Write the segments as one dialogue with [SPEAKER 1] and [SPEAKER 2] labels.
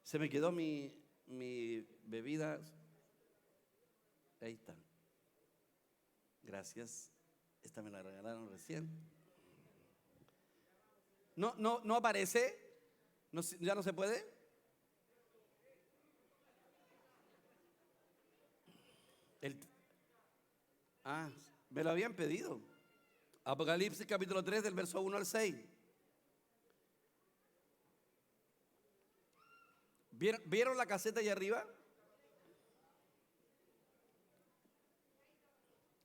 [SPEAKER 1] Se me quedó mi bebida. Ahí está. Gracias. Esta me la regalaron recién. No aparece. ¿Ya no se puede? Me lo habían pedido. Apocalipsis capítulo 3 del verso 1 al 6. ¿Vieron la caseta allá arriba?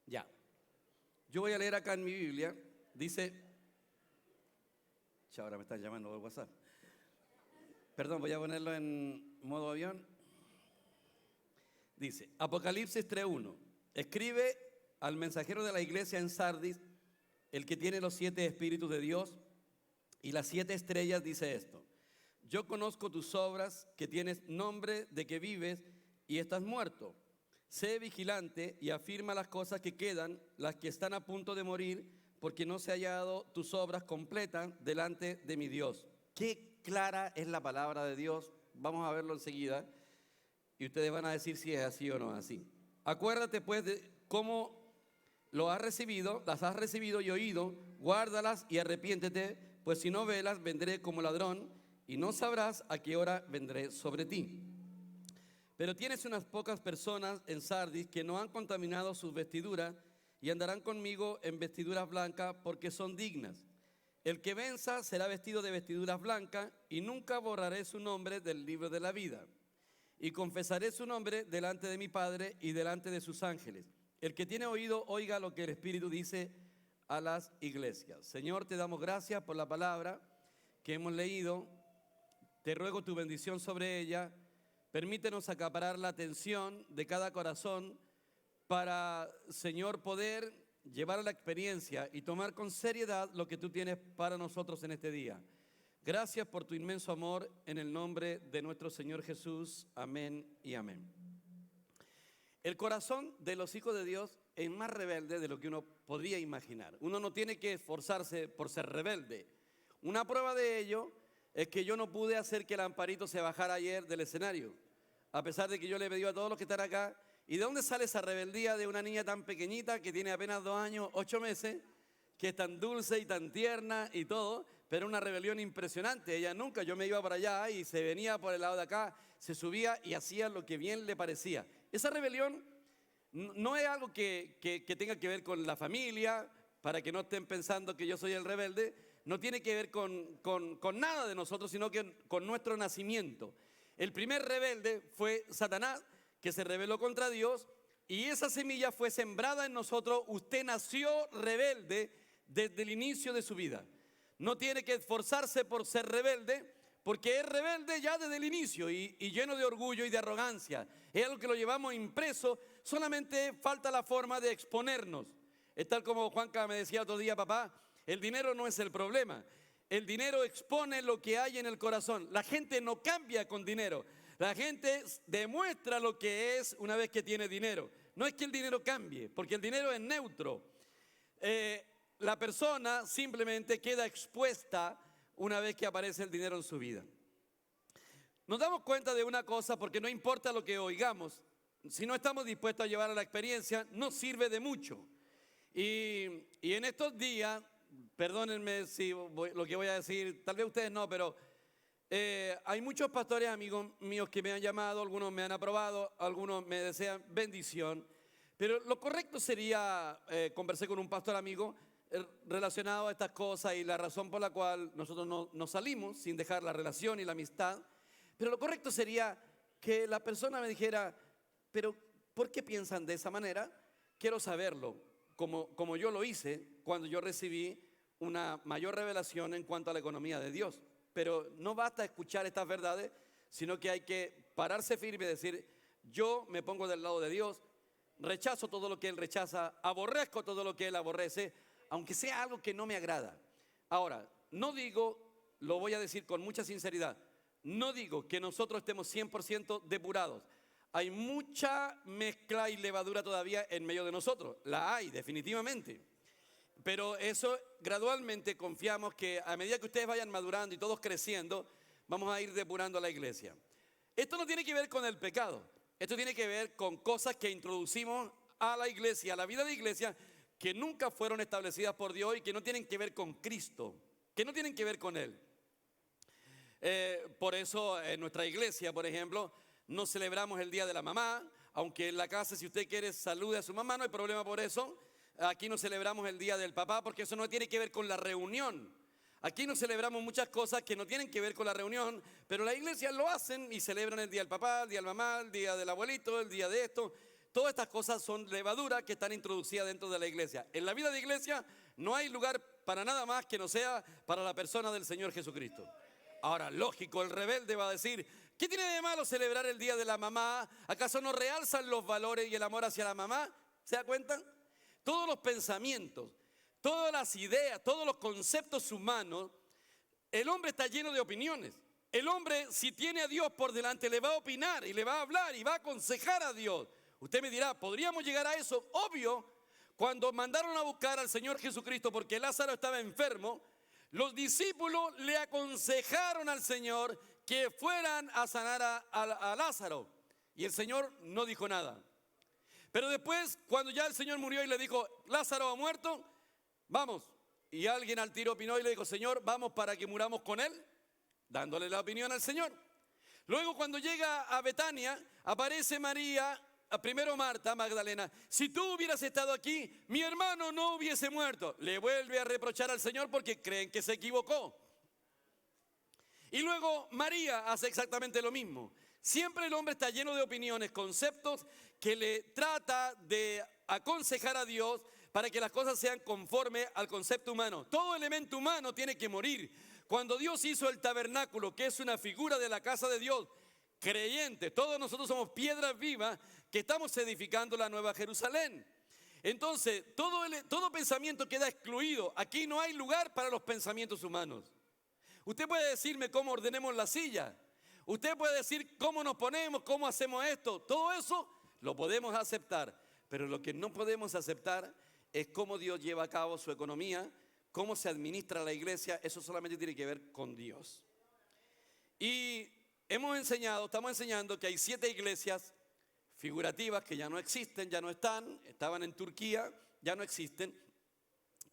[SPEAKER 1] Ya. Yo voy a leer acá en mi Biblia. Dice, ahora me están llamando por WhatsApp. Perdón, voy a ponerlo en modo avión. Dice, Apocalipsis 3:1. Escribe al mensajero de la iglesia en Sardis, el que tiene los 7 espíritus de Dios y las 7 estrellas, dice esto: yo conozco tus obras, que tienes nombre de que vives y estás muerto. Sé vigilante y afirma las cosas que quedan, las que están a punto de morir, porque no se ha hallado tus obras completas delante de mi Dios. Qué clara es la palabra de Dios. Vamos a verlo enseguida y ustedes van a decir si es así o no es así. Acuérdate pues de cómo las has recibido y oído, guárdalas y arrepiéntete, pues si no velas, vendré como ladrón y no sabrás a qué hora vendré sobre ti. Pero tienes unas pocas personas en Sardis que no han contaminado sus vestiduras y andarán conmigo en vestiduras blancas porque son dignas. El que venza será vestido de vestiduras blancas y nunca borraré su nombre del libro de la vida. Y confesaré su nombre delante de mi Padre y delante de sus ángeles. El que tiene oído, oiga lo que el Espíritu dice a las iglesias. Señor, te damos gracias por la palabra que hemos leído. Te ruego tu bendición sobre ella. Permítenos acaparar la atención de cada corazón para, Señor, poder llevar a la experiencia y tomar con seriedad lo que tú tienes para nosotros en este día. Gracias por tu inmenso amor, en el nombre de nuestro Señor Jesús. Amén y amén. El corazón de los hijos de Dios es más rebelde de lo que uno podría imaginar. Uno no tiene que esforzarse por ser rebelde. Una prueba de ello es que yo no pude hacer que el Amparito se bajara ayer del escenario, a pesar de que yo le pedí a todos los que están acá. ¿Y de dónde sale esa rebeldía de una niña tan pequeñita que tiene apenas 2 años, 8 meses, que es tan dulce y tan tierna y todo, pero una rebelión impresionante? Ella nunca, yo me iba para allá y se venía por el lado de acá, se subía y hacía lo que bien le parecía. Esa rebelión no es algo que tenga que ver con la familia, para que no estén pensando que yo soy el rebelde. No tiene que ver con nada de nosotros, sino que con nuestro nacimiento. El primer rebelde fue Satanás, que se rebeló contra Dios, y esa semilla fue sembrada en nosotros. Usted nació rebelde desde el inicio de su vida. No tiene que esforzarse por ser rebelde, porque es rebelde ya desde el inicio y lleno de orgullo y de arrogancia. Es algo que lo llevamos impreso, solamente falta la forma de exponernos. Es tal como Juanca me decía otro día: papá, el dinero no es el problema. El dinero expone lo que hay en el corazón. La gente no cambia con dinero. La gente demuestra lo que es una vez que tiene dinero. No es que el dinero cambie, porque el dinero es neutro. La persona simplemente queda expuesta una vez que aparece el dinero en su vida. Nos damos cuenta de una cosa, porque no importa lo que oigamos, si no estamos dispuestos a llevar a la experiencia, no sirve de mucho. Y en estos días, perdónenme si lo que voy a decir, tal vez ustedes no, pero hay muchos pastores amigos míos que me han llamado, algunos me han aprobado, algunos me desean bendición, pero lo correcto sería, conversé con un pastor amigo relacionado a estas cosas y la razón por la cual nosotros no salimos sin dejar la relación y la amistad, pero lo correcto sería que la persona me dijera: pero ¿por qué piensan de esa manera? Quiero saberlo, como yo lo hice cuando yo recibí una mayor revelación en cuanto a la economía de Dios. Pero no basta escuchar estas verdades, sino que hay que pararse firme y decir: yo me pongo del lado de Dios, rechazo todo lo que Él rechaza, aborrezco todo lo que Él aborrece, aunque sea algo que no me agrada. Ahora, no digo, lo voy a decir con mucha sinceridad, no digo que nosotros estemos 100% depurados. Hay mucha mezcla y levadura todavía en medio de nosotros, la hay definitivamente. Pero eso gradualmente confiamos que a medida que ustedes vayan madurando y todos creciendo, vamos a ir depurando a la iglesia. Esto no tiene que ver con el pecado. Esto tiene que ver con cosas que introducimos a la iglesia, a la vida de iglesia, que nunca fueron establecidas por Dios y que no tienen que ver con Cristo, que no tienen que ver con Él. Por eso en nuestra iglesia, por ejemplo, no celebramos el Día de la Mamá, aunque en la casa, si usted quiere, salude a su mamá, no hay problema por eso. Aquí no celebramos el Día del Papá porque eso no tiene que ver con la reunión. Aquí no celebramos muchas cosas que no tienen que ver con la reunión, pero la iglesia lo hacen y celebran el Día del Papá, el Día de la Mamá, el Día del Abuelito, el Día de esto. Todas estas cosas son levaduras que están introducidas dentro de la iglesia. En la vida de iglesia no hay lugar para nada más que no sea para la persona del Señor Jesucristo. Ahora, lógico, el rebelde va a decir, ¿qué tiene de malo celebrar el Día de la Mamá? ¿Acaso no realzan los valores y el amor hacia la mamá? ¿Se da cuenta? Todos los pensamientos, todas las ideas, todos los conceptos humanos, el hombre está lleno de opiniones. El hombre, si tiene a Dios por delante, le va a opinar y le va a hablar y va a aconsejar a Dios. Usted me dirá, ¿podríamos llegar a eso? Obvio, cuando mandaron a buscar al Señor Jesucristo porque Lázaro estaba enfermo, los discípulos le aconsejaron al Señor que fueran a sanar a Lázaro. Y el Señor no dijo nada. Pero después, cuando ya el Señor murió y le dijo, Lázaro ha muerto, vamos. Y alguien al tiro opinó y le dijo, Señor, vamos para que muramos con él, dándole la opinión al Señor. Luego cuando llega a Betania, aparece María, primero Marta, Magdalena, si tú hubieras estado aquí, mi hermano no hubiese muerto. Le vuelve a reprochar al Señor porque creen que se equivocó. Y luego María hace exactamente lo mismo. Siempre el hombre está lleno de opiniones, conceptos que le trata de aconsejar a Dios para que las cosas sean conforme al concepto humano. Todo elemento humano tiene que morir. Cuando Dios hizo el tabernáculo, que es una figura de la casa de Dios, creyente, todos nosotros somos piedras vivas que estamos edificando la Nueva Jerusalén. Entonces, todo pensamiento queda excluido. Aquí no hay lugar para los pensamientos humanos. Usted puede decirme cómo ordenemos la silla. Usted puede decir cómo nos ponemos, cómo hacemos esto. Todo eso lo podemos aceptar. Pero lo que no podemos aceptar es cómo Dios lleva a cabo su economía, cómo se administra la iglesia. Eso solamente tiene que ver con Dios. Y estamos enseñando que hay 7 iglesias figurativas que ya no existen, ya no están, estaban en Turquía, ya no existen,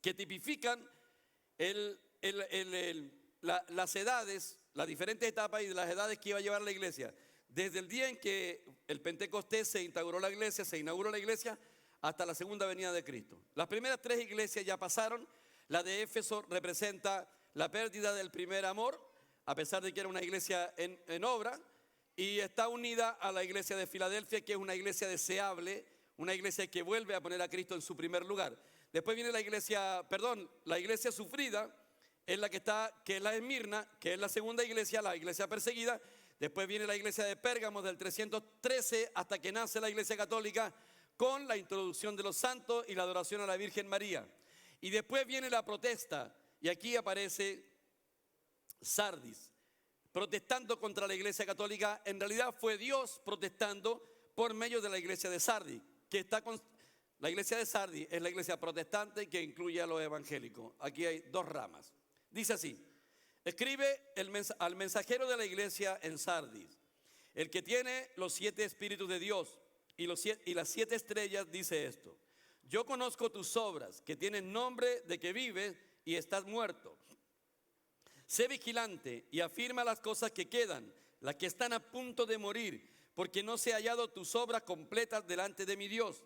[SPEAKER 1] que tipifican las edades, las diferentes etapas y las edades que iba a llevar la iglesia. Desde el día en que el Pentecostés se inauguró la iglesia, hasta la segunda venida de Cristo. Las primeras 3 iglesias ya pasaron. La de Éfeso representa la pérdida del primer amor, a pesar de que era una iglesia en obra, y está unida a la iglesia de Filadelfia, que es una iglesia deseable, una iglesia que vuelve a poner a Cristo en su primer lugar. Después viene la iglesia sufrida, es la que es la de Esmirna, que es la segunda iglesia, la iglesia perseguida. Después viene la iglesia de Pérgamo del 313 hasta que nace la iglesia católica con la introducción de los santos y la adoración a la Virgen María. Y después viene la protesta y aquí aparece Sardis, protestando contra la iglesia católica. En realidad fue Dios protestando por medio de la iglesia de Sardis, la iglesia de Sardis es la iglesia protestante que incluye a los evangélicos. Aquí hay 2 ramas. Dice así: escribe al mensajero de la iglesia en Sardis, el que tiene los 7 espíritus de Dios y las 7 estrellas, dice esto: yo conozco tus obras, que tienen nombre de que vives y estás muerto. Sé vigilante y afirma las cosas que quedan, las que están a punto de morir, porque no se han hallado tus obras completas delante de mi Dios.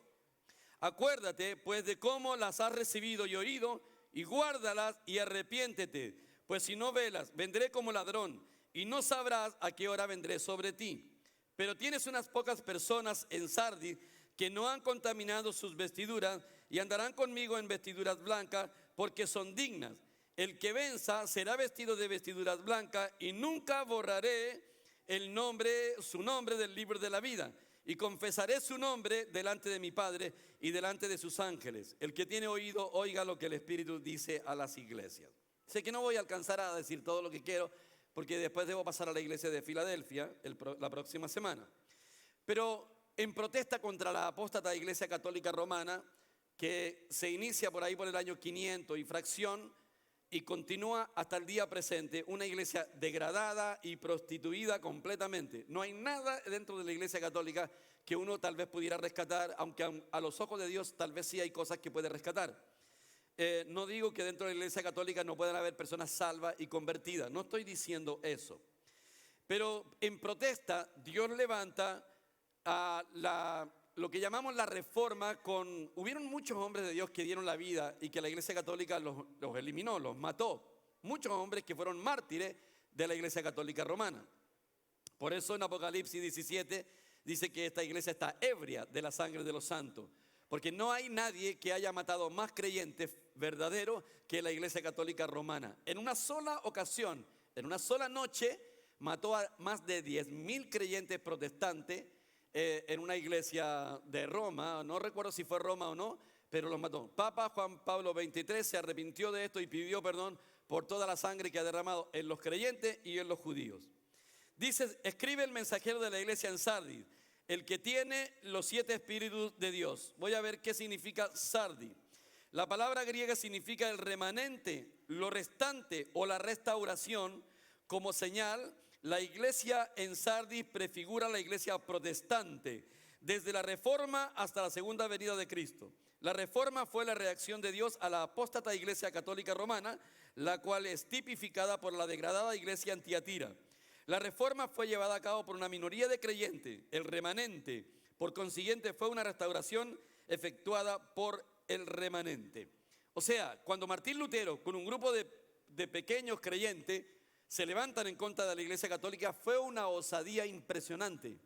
[SPEAKER 1] Acuérdate pues de cómo las has recibido y oído, y guárdalas y arrepiéntete, pues si no velas, vendré como ladrón, y no sabrás a qué hora vendré sobre ti. Pero tienes unas pocas personas en Sardis que no han contaminado sus vestiduras y andarán conmigo en vestiduras blancas, porque son dignas. El que venza será vestido de vestiduras blancas, y nunca borraré su nombre del libro de la vida, y confesaré su nombre delante de mi Padre y delante de sus ángeles. El que tiene oído, oiga lo que el Espíritu dice a las iglesias. Sé que no voy a alcanzar a decir todo lo que quiero, porque después debo pasar a la iglesia de Filadelfia la próxima semana. Pero en protesta contra la apóstata iglesia católica romana, que se inicia por ahí por el año 500 y fracción, y continúa hasta el día presente una iglesia degradada y prostituida completamente. No hay nada dentro de la iglesia católica que uno tal vez pudiera rescatar, aunque a los ojos de Dios tal vez sí hay cosas que puede rescatar. No digo que dentro de la iglesia católica no puedan haber personas salvas y convertidas, no estoy diciendo eso. Pero en protesta Dios levanta a lo que llamamos la reforma. Hubieron muchos hombres de Dios que dieron la vida y que la iglesia católica los eliminó, los mató. Muchos hombres que fueron mártires de la iglesia católica romana. Por eso en Apocalipsis 17 dice que esta iglesia está ebria de la sangre de los santos. Porque no hay nadie que haya matado más creyentes verdaderos que la iglesia católica romana. En una sola ocasión, en una sola noche, mató a más de 10.000 creyentes protestantes en una iglesia de Roma. No recuerdo si fue Roma o no, pero los mató. Papa Juan Pablo XXIII se arrepintió de esto y pidió perdón por toda la sangre que ha derramado en los creyentes y en los judíos. Dice, escribe el mensajero de la iglesia en Sardis, el que tiene los 7 espíritus de Dios. Voy a ver qué significa Sardis. La palabra griega significa el remanente, lo restante o la restauración. Como señal, la iglesia en Sardis prefigura la iglesia protestante, desde la Reforma hasta la segunda venida de Cristo. La Reforma fue la reacción de Dios a la apóstata iglesia católica romana, la cual es tipificada por la degradada iglesia en Tiatira. La Reforma fue llevada a cabo por una minoría de creyentes, el remanente. Por consiguiente, fue una restauración efectuada por el remanente. O sea, cuando Martín Lutero, con un grupo de pequeños creyentes, se levantan en contra de la iglesia católica, fue una osadía impresionante.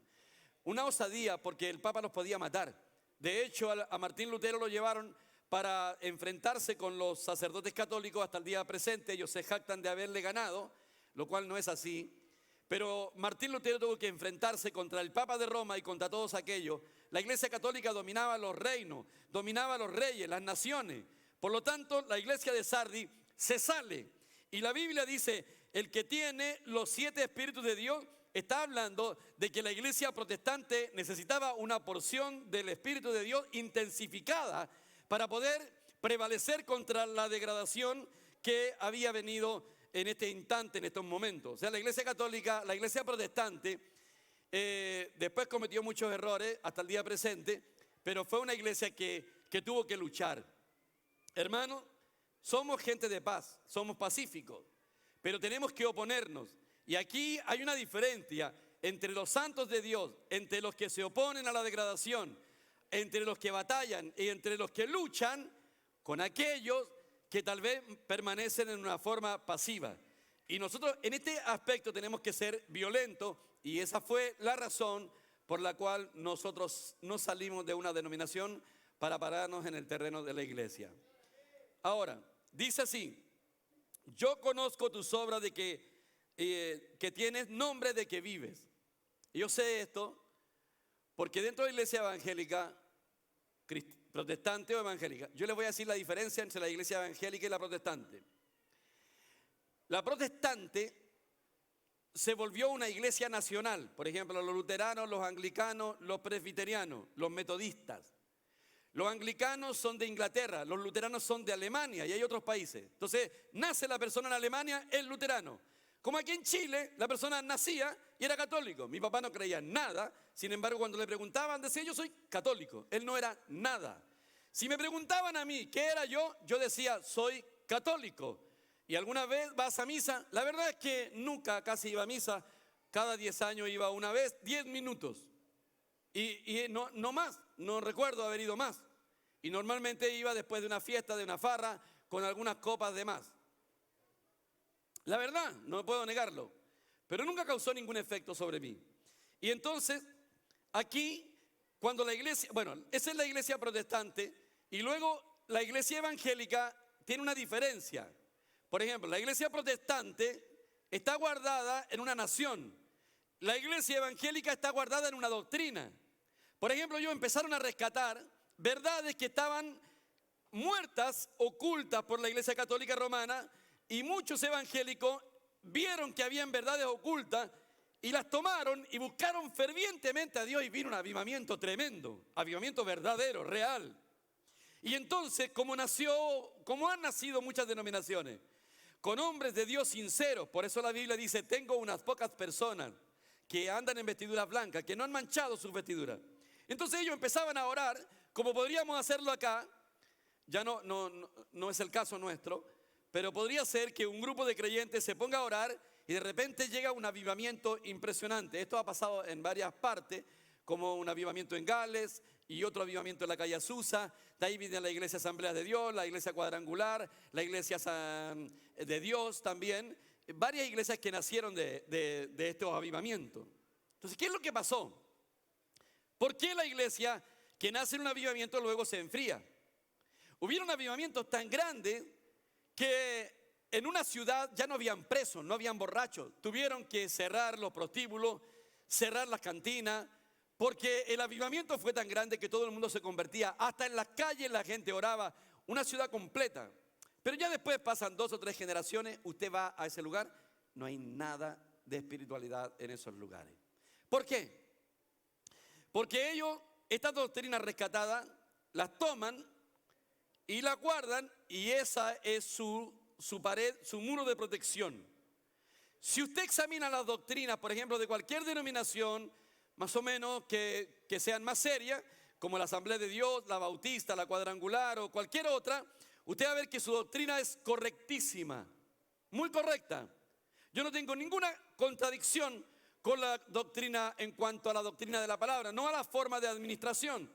[SPEAKER 1] Una osadía porque el Papa los podía matar. De hecho, a Martín Lutero lo llevaron para enfrentarse con los sacerdotes católicos hasta el día presente. Ellos se jactan de haberle ganado, lo cual no es así. Pero Martín Lutero tuvo que enfrentarse contra el Papa de Roma y contra todos aquellos. La iglesia católica dominaba los reinos, dominaba los reyes, las naciones. Por lo tanto, la iglesia de Sardis se sale. Y la Biblia dice, el que tiene los 7 espíritus de Dios, está hablando de que la iglesia protestante necesitaba una porción del Espíritu de Dios intensificada para poder prevalecer contra la degradación que había venido en este instante, en estos momentos. O sea, la iglesia católica, la iglesia protestante, después cometió muchos errores hasta el día presente, pero fue una iglesia que tuvo que luchar. Hermanos, somos gente de paz, somos pacíficos, pero tenemos que oponernos. Y aquí hay una diferencia entre los santos de Dios, entre los que se oponen a la degradación, entre los que batallan y entre los que luchan con aquellos que tal vez permanecen en una forma pasiva. Y nosotros en este aspecto tenemos que ser violentos, y esa fue la razón por la cual nosotros no salimos de una denominación para pararnos en el terreno de la iglesia. Ahora, dice así, yo conozco tus obras de que tienes nombre de que vives. Y yo sé esto porque dentro de la iglesia evangélica, protestante o evangélica, yo les voy a decir la diferencia entre la iglesia evangélica y la protestante. La protestante se volvió una iglesia nacional. Por ejemplo, los luteranos, los anglicanos, los presbiterianos, los metodistas. Los anglicanos son de Inglaterra, los luteranos son de Alemania y hay otros países. Entonces, nace la persona en Alemania, es luterano. Como aquí en Chile, la persona nacía y era católico. Mi papá no creía en nada, sin embargo, cuando le preguntaban, decía, yo soy católico. Él no era nada. Si me preguntaban a mí qué era yo decía, soy católico. ¿Y alguna vez vas a misa? La verdad es que nunca casi iba a misa. Cada 10 años iba una vez, 10 minutos. Y no más, no recuerdo haber ido más. Y normalmente iba después de una fiesta, de una farra, con algunas copas de más. La verdad, no puedo negarlo, pero nunca causó ningún efecto sobre mí. Y entonces, aquí, cuando la iglesia, bueno, esa es la iglesia protestante, y luego la iglesia evangélica tiene una diferencia. Por ejemplo, la iglesia protestante está guardada en una nación. La iglesia evangélica está guardada en una doctrina. Por ejemplo, ellos empezaron a rescatar verdades que estaban muertas, ocultas por la iglesia católica romana, y muchos evangélicos vieron que habían verdades ocultas y las tomaron y buscaron fervientemente a Dios, y vino un avivamiento tremendo, avivamiento verdadero, real. Y entonces, como han nacido muchas denominaciones, con hombres de Dios sinceros. Por eso la Biblia dice, tengo unas pocas personas que andan en vestiduras blancas, que no han manchado sus vestiduras. Entonces ellos empezaban a orar, como podríamos hacerlo acá. Ya no es el caso nuestro, pero podría ser que un grupo de creyentes se ponga a orar y de repente llega un avivamiento impresionante. Esto ha pasado en varias partes, como un avivamiento en Gales y otro avivamiento en la calle Azusa. De ahí viene la iglesia Asamblea de Dios, la iglesia Cuadrangular, la iglesia de Dios también. Varias iglesias que nacieron de estos avivamientos. Entonces, ¿qué es lo que pasó? ¿Por qué la iglesia que nace en un avivamiento luego se enfría? Hubieron avivamientos tan grandes que en una ciudad ya no habían presos, no habían borrachos. Tuvieron que cerrar los prostíbulos, cerrar las cantinas, porque el avivamiento fue tan grande que todo el mundo se convertía. Hasta en las calles la gente oraba, una ciudad completa. Pero ya después pasan 2 o 3 generaciones, usted va a ese lugar, no hay nada de espiritualidad en esos lugares. ¿Por qué? Porque ellos, estas doctrinas rescatadas, las toman y las guardan, y esa es su pared, su muro de protección. Si usted examina las doctrinas, por ejemplo, de cualquier denominación, más o menos que sean más serias, como la Asamblea de Dios, la Bautista, la Cuadrangular o cualquier otra, usted va a ver que su doctrina es correctísima, muy correcta. Yo no tengo ninguna contradicción con la doctrina en cuanto a la doctrina de la palabra, no a la forma de administración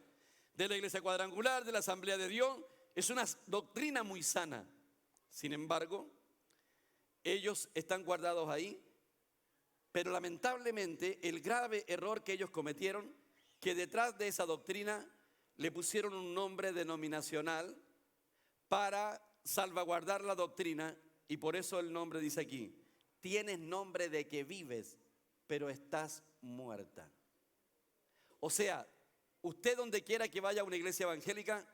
[SPEAKER 1] de la Iglesia Cuadrangular, de la Asamblea de Dios. Es una doctrina muy sana. Sin embargo, ellos están guardados ahí, pero lamentablemente el grave error que ellos cometieron, que detrás de esa doctrina le pusieron un nombre denominacional para salvaguardar la doctrina, y por eso el nombre dice aquí, tienes nombre de que vives, pero estás muerta. O sea, usted donde quiera que vaya a una iglesia evangélica,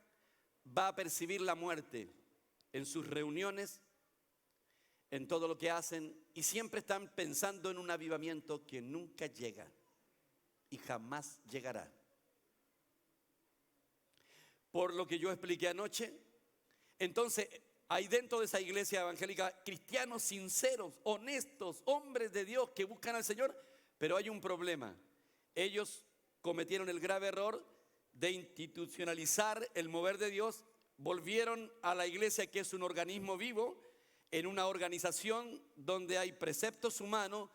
[SPEAKER 1] va a percibir la muerte en sus reuniones, en todo lo que hacen, y siempre están pensando en un avivamiento que nunca llega y jamás llegará. Por lo que yo expliqué anoche, entonces hay dentro de esa iglesia evangélica cristianos sinceros, honestos, hombres de Dios que buscan al Señor, pero hay un problema. Ellos cometieron el grave error de institucionalizar el mover de Dios, volvieron a la iglesia, que es un organismo vivo, en una organización donde hay preceptos humanos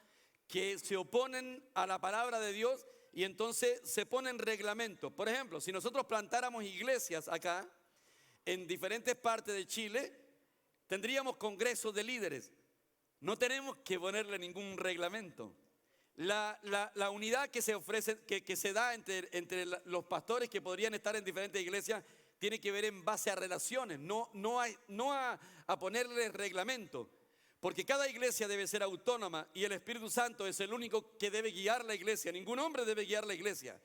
[SPEAKER 1] que se oponen a la palabra de Dios, y entonces se ponen reglamentos. Por ejemplo, si nosotros plantáramos iglesias acá, en diferentes partes de Chile, tendríamos congresos de líderes. No tenemos que ponerle ningún reglamento. La unidad que se ofrece, que se da entre los pastores que podrían estar en diferentes iglesias, tiene que ver en base a relaciones, no a ponerle reglamento. Porque cada iglesia debe ser autónoma y el Espíritu Santo es el único que debe guiar la iglesia. Ningún hombre debe guiar la iglesia.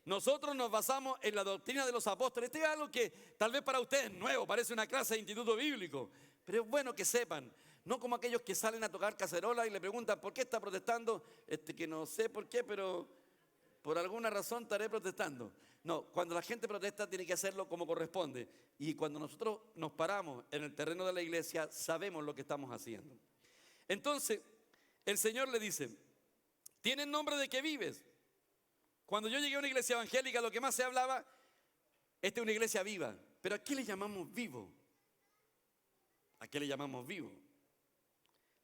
[SPEAKER 1] Nosotros nos basamos en la doctrina de los apóstoles. Este es algo que tal vez para ustedes es nuevo, parece una clase de instituto bíblico, pero es bueno que sepan. No como aquellos que salen a tocar cacerola y le preguntan ¿por qué está protestando? Que no sé por qué, pero por alguna razón estaré protestando. No, cuando la gente protesta tiene que hacerlo como corresponde. Y cuando nosotros nos paramos en el terreno de la iglesia, sabemos lo que estamos haciendo. Entonces, el Señor le dice, ¿tienes nombre de que vives? Cuando yo llegué a una iglesia evangélica, lo que más se hablaba, esta es una iglesia viva. Pero ¿a qué le llamamos vivo? ¿A qué le llamamos vivo?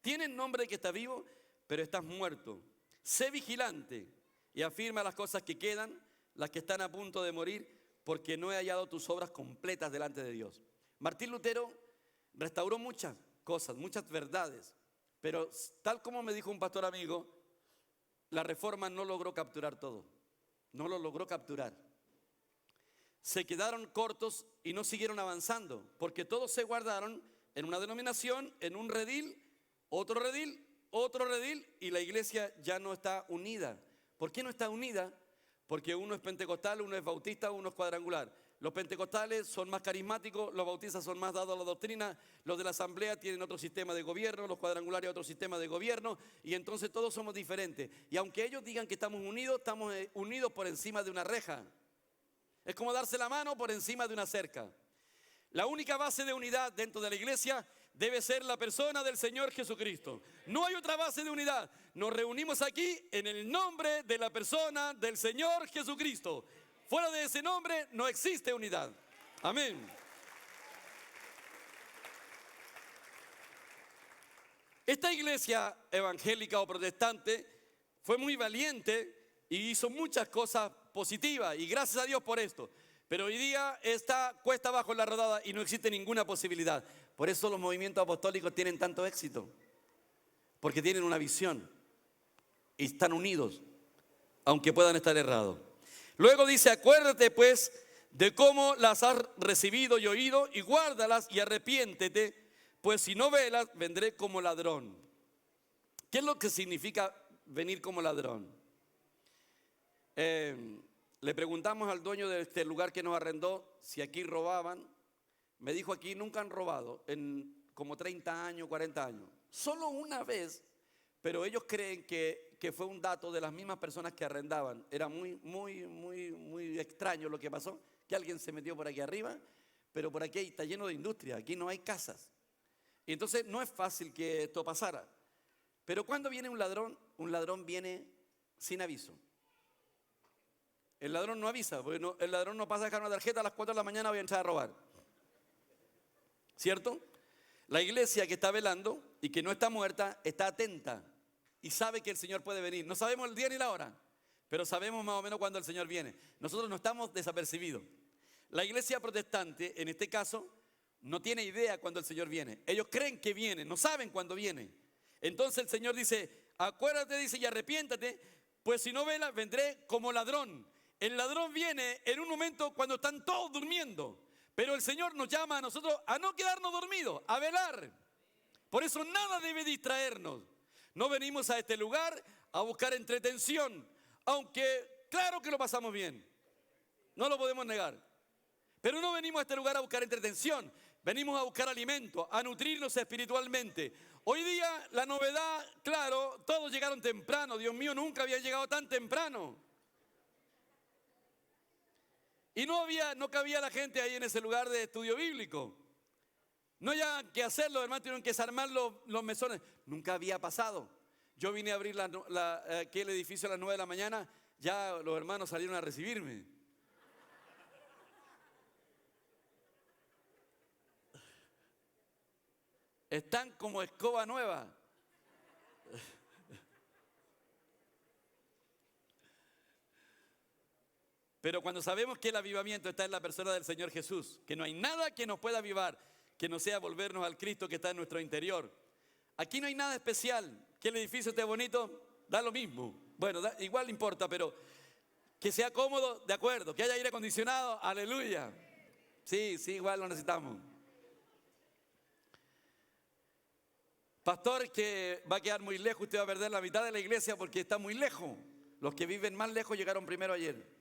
[SPEAKER 1] Tienes nombre de que estás vivo, pero estás muerto. Sé vigilante y afirma las cosas que quedan, las que están a punto de morir, porque no he hallado tus obras completas delante de Dios. Martín Lutero restauró muchas cosas, muchas verdades, pero tal como me dijo un pastor amigo, la reforma no logró capturar todo. No lo logró capturar. Se quedaron cortos y no siguieron avanzando, porque todos se guardaron en una denominación, en un redil, otro redil, y la iglesia ya no está unida. ¿Por qué no está unida? Porque uno es pentecostal, uno es bautista, uno es cuadrangular. Los pentecostales son más carismáticos, los bautistas son más dados a la doctrina, los de la asamblea tienen otro sistema de gobierno, los cuadrangulares otro sistema de gobierno, y entonces todos somos diferentes. Y aunque ellos digan que estamos unidos por encima de una reja. Es como darse la mano por encima de una cerca. La única base de unidad dentro de la iglesia debe ser la persona del Señor Jesucristo. No hay otra base de unidad. Nos reunimos aquí en el nombre de la persona del Señor Jesucristo. Fuera de ese nombre no existe unidad. Amén. Esta iglesia evangélica o protestante fue muy valiente y hizo muchas cosas positivas, y gracias a Dios por esto. Pero hoy día está cuesta abajo la rodada y no existe ninguna posibilidad. Por eso los movimientos apostólicos tienen tanto éxito, porque tienen una visión y están unidos, aunque puedan estar errados. Luego dice: acuérdate pues de cómo las has recibido y oído, y guárdalas y arrepiéntete, pues si no velas, vendré como ladrón. ¿Qué es lo que significa venir como ladrón? Le preguntamos al dueño de este lugar que nos arrendó si aquí robaban. Me dijo: aquí nunca han robado en como 30 años, 40 años. Solo una vez, pero ellos creen que fue un dato de las mismas personas que arrendaban. Era muy extraño lo que pasó, que alguien se metió por aquí arriba, pero por aquí está lleno de industria, aquí no hay casas. Y entonces no es fácil que esto pasara. Pero cuando viene un ladrón viene sin aviso. El ladrón no avisa, porque el ladrón no pasa a dejar una tarjeta a las 4 de la mañana, voy a entrar a robar. ¿Cierto? La iglesia que está velando y que no está muerta está atenta y sabe que el Señor puede venir. No sabemos el día ni la hora, pero sabemos más o menos cuándo el Señor viene. Nosotros no estamos desapercibidos. La iglesia protestante, en este caso, no tiene idea cuándo el Señor viene. Ellos creen que viene, no saben cuándo viene. Entonces el Señor dice: acuérdate, dice, y arrepiéntate, pues si no velas, vendré como ladrón. El ladrón viene en un momento cuando están todos durmiendo. Pero el Señor nos llama a nosotros a no quedarnos dormidos, a velar. Por eso nada debe distraernos. No venimos a este lugar a buscar entretención, aunque claro que lo pasamos bien, no lo podemos negar. Pero no venimos a este lugar a buscar entretención, venimos a buscar alimento, a nutrirnos espiritualmente. Hoy día la novedad, claro, todos llegaron temprano. Dios mío, nunca había llegado tan temprano. Y no cabía la gente ahí en ese lugar de estudio bíblico. No había que hacerlo, hermano, tuvieron que desarmar los mesones. Nunca había pasado. Yo vine a abrir aquel edificio a las 9 de la mañana, ya los hermanos salieron a recibirme. Están como escoba nueva. Pero cuando sabemos que el avivamiento está en la persona del Señor Jesús, que no hay nada que nos pueda avivar, que no sea volvernos al Cristo que está en nuestro interior. Aquí no hay nada especial. Que el edificio esté bonito, da lo mismo. Bueno, igual importa, pero que sea cómodo, de acuerdo. Que haya aire acondicionado, aleluya. Sí, igual lo necesitamos. Pastor, que va a quedar muy lejos, usted va a perder la mitad de la iglesia porque está muy lejos. Los que viven más lejos llegaron primero ayer.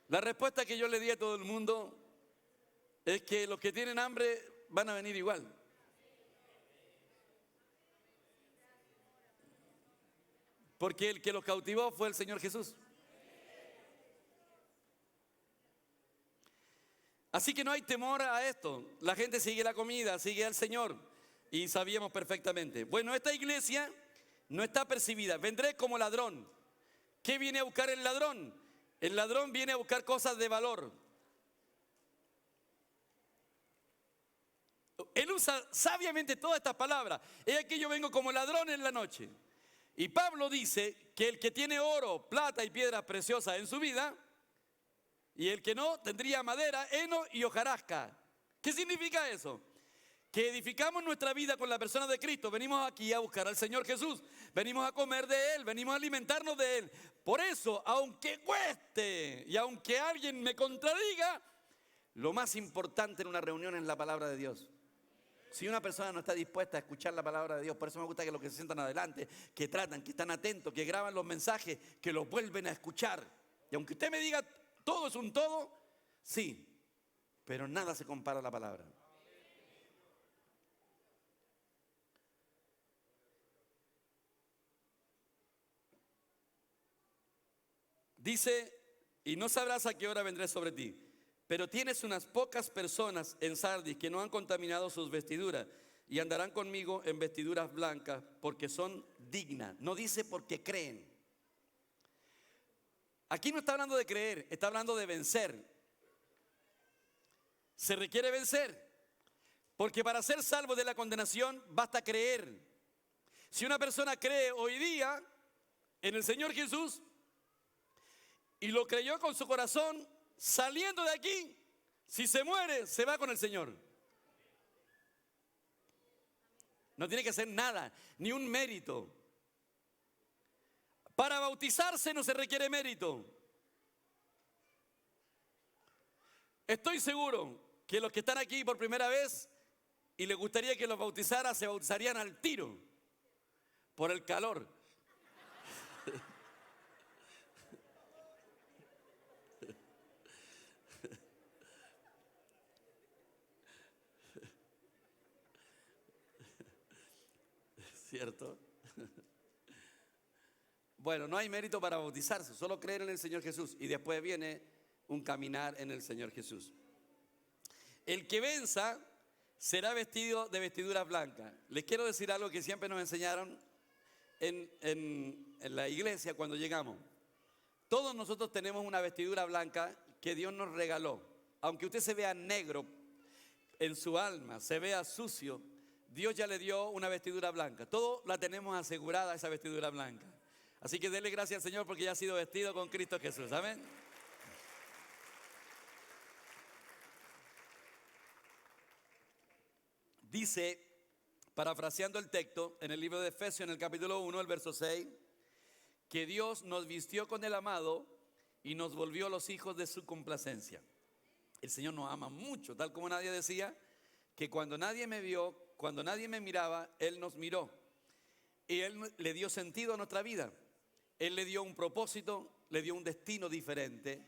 [SPEAKER 1] La respuesta que yo le di a todo el mundo es que los que tienen hambre van a venir igual. Porque el que los cautivó fue el Señor Jesús. Así que no hay temor a esto. La gente sigue la comida, sigue al Señor. Y sabíamos perfectamente. Bueno, esta iglesia no está percibida. Vendré como ladrón. ¿Qué viene a buscar el ladrón? El ladrón viene a buscar cosas de valor. Él usa sabiamente todas estas palabras. Es que yo vengo como ladrón en la noche. Y Pablo dice que el que tiene oro, plata y piedras preciosas en su vida, y el que no, tendría madera, heno y hojarasca. ¿Qué significa eso? Que edificamos nuestra vida con la persona de Cristo. Venimos aquí a buscar al Señor Jesús. Venimos a comer de Él, venimos a alimentarnos de Él. Por eso, aunque cueste y aunque alguien me contradiga, lo más importante en una reunión es la palabra de Dios. Si una persona no está dispuesta a escuchar la palabra de Dios, por eso me gusta que los que se sientan adelante, que tratan, que están atentos, que graban los mensajes, que los vuelven a escuchar. Y aunque usted me diga, todo es un todo, sí, pero nada se compara a la palabra. Dice, y no sabrás a qué hora vendré sobre ti. Pero tienes unas pocas personas en Sardis que no han contaminado sus vestiduras y andarán conmigo en vestiduras blancas porque son dignas. No dice porque creen. Aquí no está hablando de creer, está hablando de vencer. Se requiere vencer. Porque para ser salvo de la condenación basta creer. Si una persona cree hoy día en el Señor Jesús y lo creyó con su corazón, saliendo de aquí, si se muere, se va con el Señor. No tiene que hacer nada, ni un mérito. Para bautizarse no se requiere mérito. Estoy seguro que los que están aquí por primera vez y les gustaría que los bautizara, se bautizarían al tiro por el calor. ¿Cierto? Bueno, no hay mérito para bautizarse, solo creer en el Señor Jesús y después viene un caminar en el Señor Jesús. El que venza será vestido de vestiduras blancas. Les quiero decir algo que siempre nos enseñaron en la iglesia cuando llegamos. Todos nosotros tenemos una vestidura blanca que Dios nos regaló. Aunque usted se vea negro en su alma, se vea sucio, Dios ya le dio una vestidura blanca. Todos la tenemos asegurada, esa vestidura blanca. Así que denle gracias al Señor porque ya ha sido vestido con Cristo Jesús. Amén. Dice, parafraseando el texto, en el libro de Efesios, en el capítulo 1, el verso 6, que Dios nos vistió con el amado y nos volvió los hijos de su complacencia. El Señor nos ama mucho, tal como nadie decía, que cuando nadie me vio, cuando nadie me miraba, Él nos miró. Y Él le dio sentido a nuestra vida. Él le dio un propósito, le dio un destino diferente.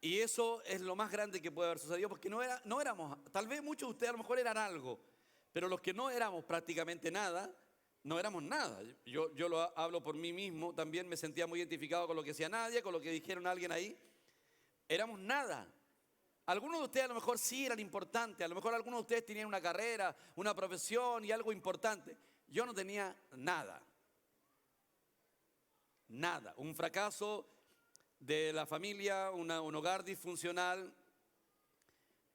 [SPEAKER 1] Y eso es lo más grande que puede haber sucedido, porque no éramos, tal vez muchos de ustedes a lo mejor eran algo, pero los que no éramos prácticamente nada, no éramos nada. Yo lo hablo por mí mismo, también me sentía muy identificado con lo que decía Nadia, con lo que dijeron alguien ahí. Éramos nada. Algunos de ustedes a lo mejor sí eran importantes, a lo mejor algunos de ustedes tenían una carrera, una profesión y algo importante. Yo no tenía nada. Nada. Un fracaso de la familia, un hogar disfuncional.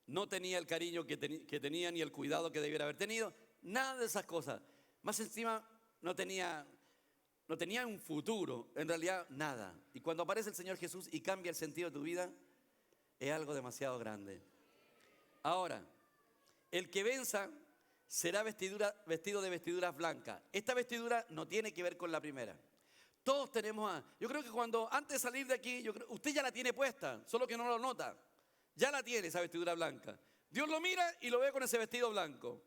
[SPEAKER 1] No tenía el cariño que tenía ni el cuidado que debiera haber tenido. Nada de esas cosas. Más encima no tenía un futuro. En realidad nada. Y cuando aparece el Señor Jesús y cambia el sentido de tu vida, es algo demasiado grande. Ahora, el que venza será vestido de vestiduras blancas. Esta vestidura no tiene que ver con la primera. Todos tenemos, yo creo que antes de salir de aquí, usted ya la tiene puesta, solo que no lo nota. Ya la tiene esa vestidura blanca. Dios lo mira y lo ve con ese vestido blanco.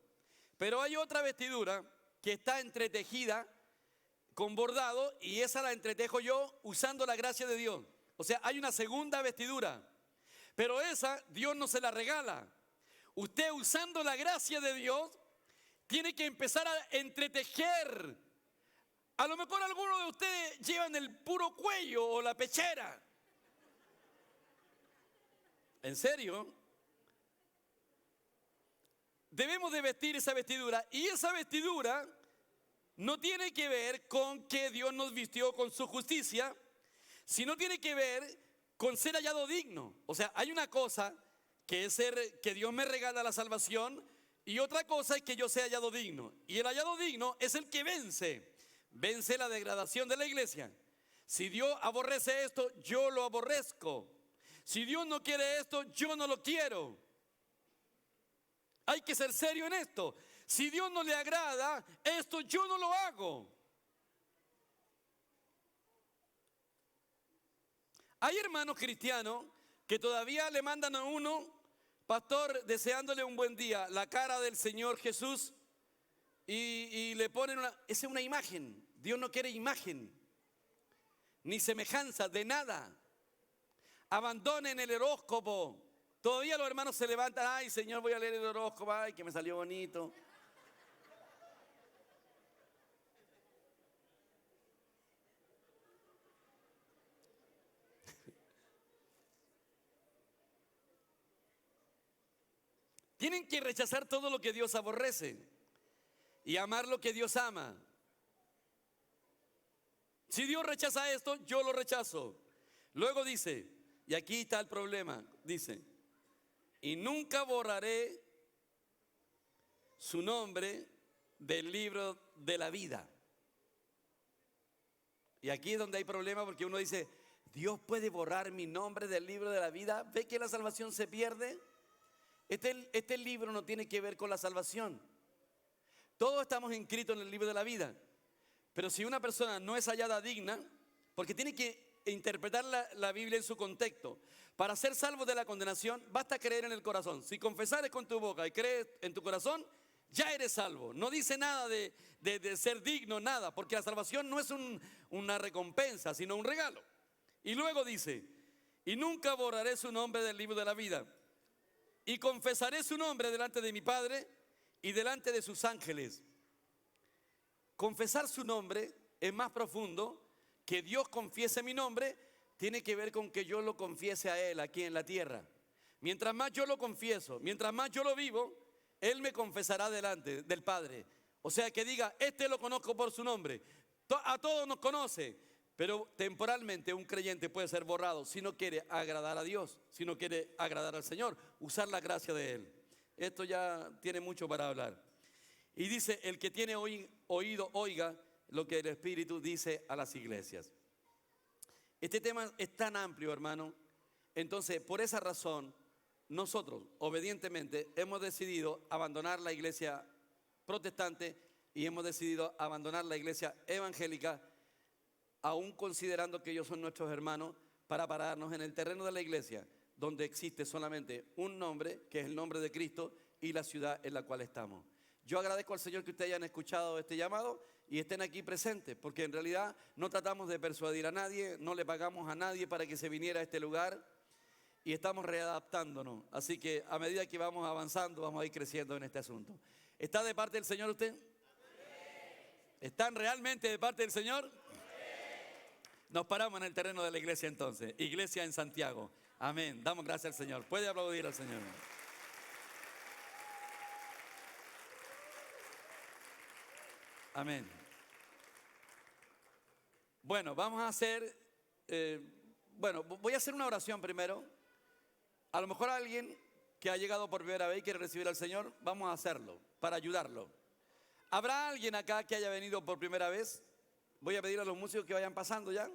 [SPEAKER 1] Pero hay otra vestidura que está entretejida con bordado y esa la entretejo yo usando la gracia de Dios. O sea, hay una segunda vestidura. Pero esa Dios no se la regala. Usted usando la gracia de Dios tiene que empezar a entretejer. A lo mejor algunos de ustedes llevan el puro cuello o la pechera. ¿En serio? Debemos de vestir esa vestidura y esa vestidura no tiene que ver con que Dios nos vistió con su justicia, sino tiene que ver con ser hallado digno. O sea, hay una cosa que es que Dios me regala la salvación y otra cosa es que yo sea hallado digno. Y el hallado digno es el que vence la degradación de la iglesia. Si Dios aborrece esto, yo lo aborrezco. Si Dios no quiere esto, yo no lo quiero. Hay que ser serio en esto. Si Dios no le agrada esto, yo no lo hago. Hay hermanos cristianos que todavía le mandan a uno, pastor, deseándole un buen día, la cara del Señor Jesús y le ponen esa es una imagen. Dios no quiere imagen, ni semejanza de nada. Abandonen el horóscopo. Todavía los hermanos se levantan, ay Señor, voy a leer el horóscopo, ay que me salió bonito. Tienen que rechazar todo lo que Dios aborrece y amar lo que Dios ama. Si Dios rechaza esto, yo lo rechazo. Luego dice, y aquí está el problema, dice, y nunca borraré su nombre del libro de la vida. Y aquí es donde hay problema, porque uno dice, Dios puede borrar mi nombre del libro de la vida. ¿Ve que la salvación se pierde? Este libro no tiene que ver con la salvación. Todos estamos inscritos en el libro de la vida. Pero si una persona no es hallada digna, porque tiene que interpretar la Biblia en su contexto. Para ser salvo de la condenación, basta creer en el corazón. Si confesares con tu boca y crees en tu corazón, ya eres salvo. No dice nada de ser digno, nada, porque la salvación no es una recompensa, sino un regalo. Y luego dice, y nunca borraré su nombre del libro de la vida, y confesaré su nombre delante de mi Padre y delante de sus ángeles. Confesar su nombre es más profundo. Que Dios confiese mi nombre tiene que ver con que yo lo confiese a Él aquí en la tierra. Mientras más yo lo confieso, mientras más yo lo vivo, Él me confesará delante del Padre. O sea, que diga, este lo conozco por su nombre. A todos nos conoce, pero temporalmente un creyente puede ser borrado si no quiere agradar a Dios, si no quiere agradar al Señor, usar la gracia de Él. Esto ya tiene mucho para hablar. Y dice, el que tiene oído, oiga lo que el Espíritu dice a las iglesias. Este tema es tan amplio, hermano. Entonces, por esa razón, nosotros, obedientemente, hemos decidido abandonar la iglesia protestante y hemos decidido abandonar la iglesia evangélica, aún considerando que ellos son nuestros hermanos, para pararnos en el terreno de la iglesia, donde existe solamente un nombre, que es el nombre de Cristo, y la ciudad en la cual estamos. Yo agradezco al Señor que ustedes hayan escuchado este llamado y estén aquí presentes, porque en realidad no tratamos de persuadir a nadie, no le pagamos a nadie para que se viniera a este lugar y estamos readaptándonos. Así que a medida que vamos avanzando, vamos a ir creciendo en este asunto. ¿Está de parte del Señor usted? ¿Están realmente de parte del Señor? Nos paramos en el terreno de la iglesia entonces, iglesia en Santiago. Amén, damos gracias al Señor. Puede aplaudir al Señor. Amén. Bueno, vamos a hacer, voy a hacer una oración primero. A lo mejor alguien que ha llegado por primera vez y quiere recibir al Señor, vamos a hacerlo para ayudarlo. ¿Habrá alguien acá que haya venido por primera vez? Voy a pedir a los músicos que vayan pasando ya.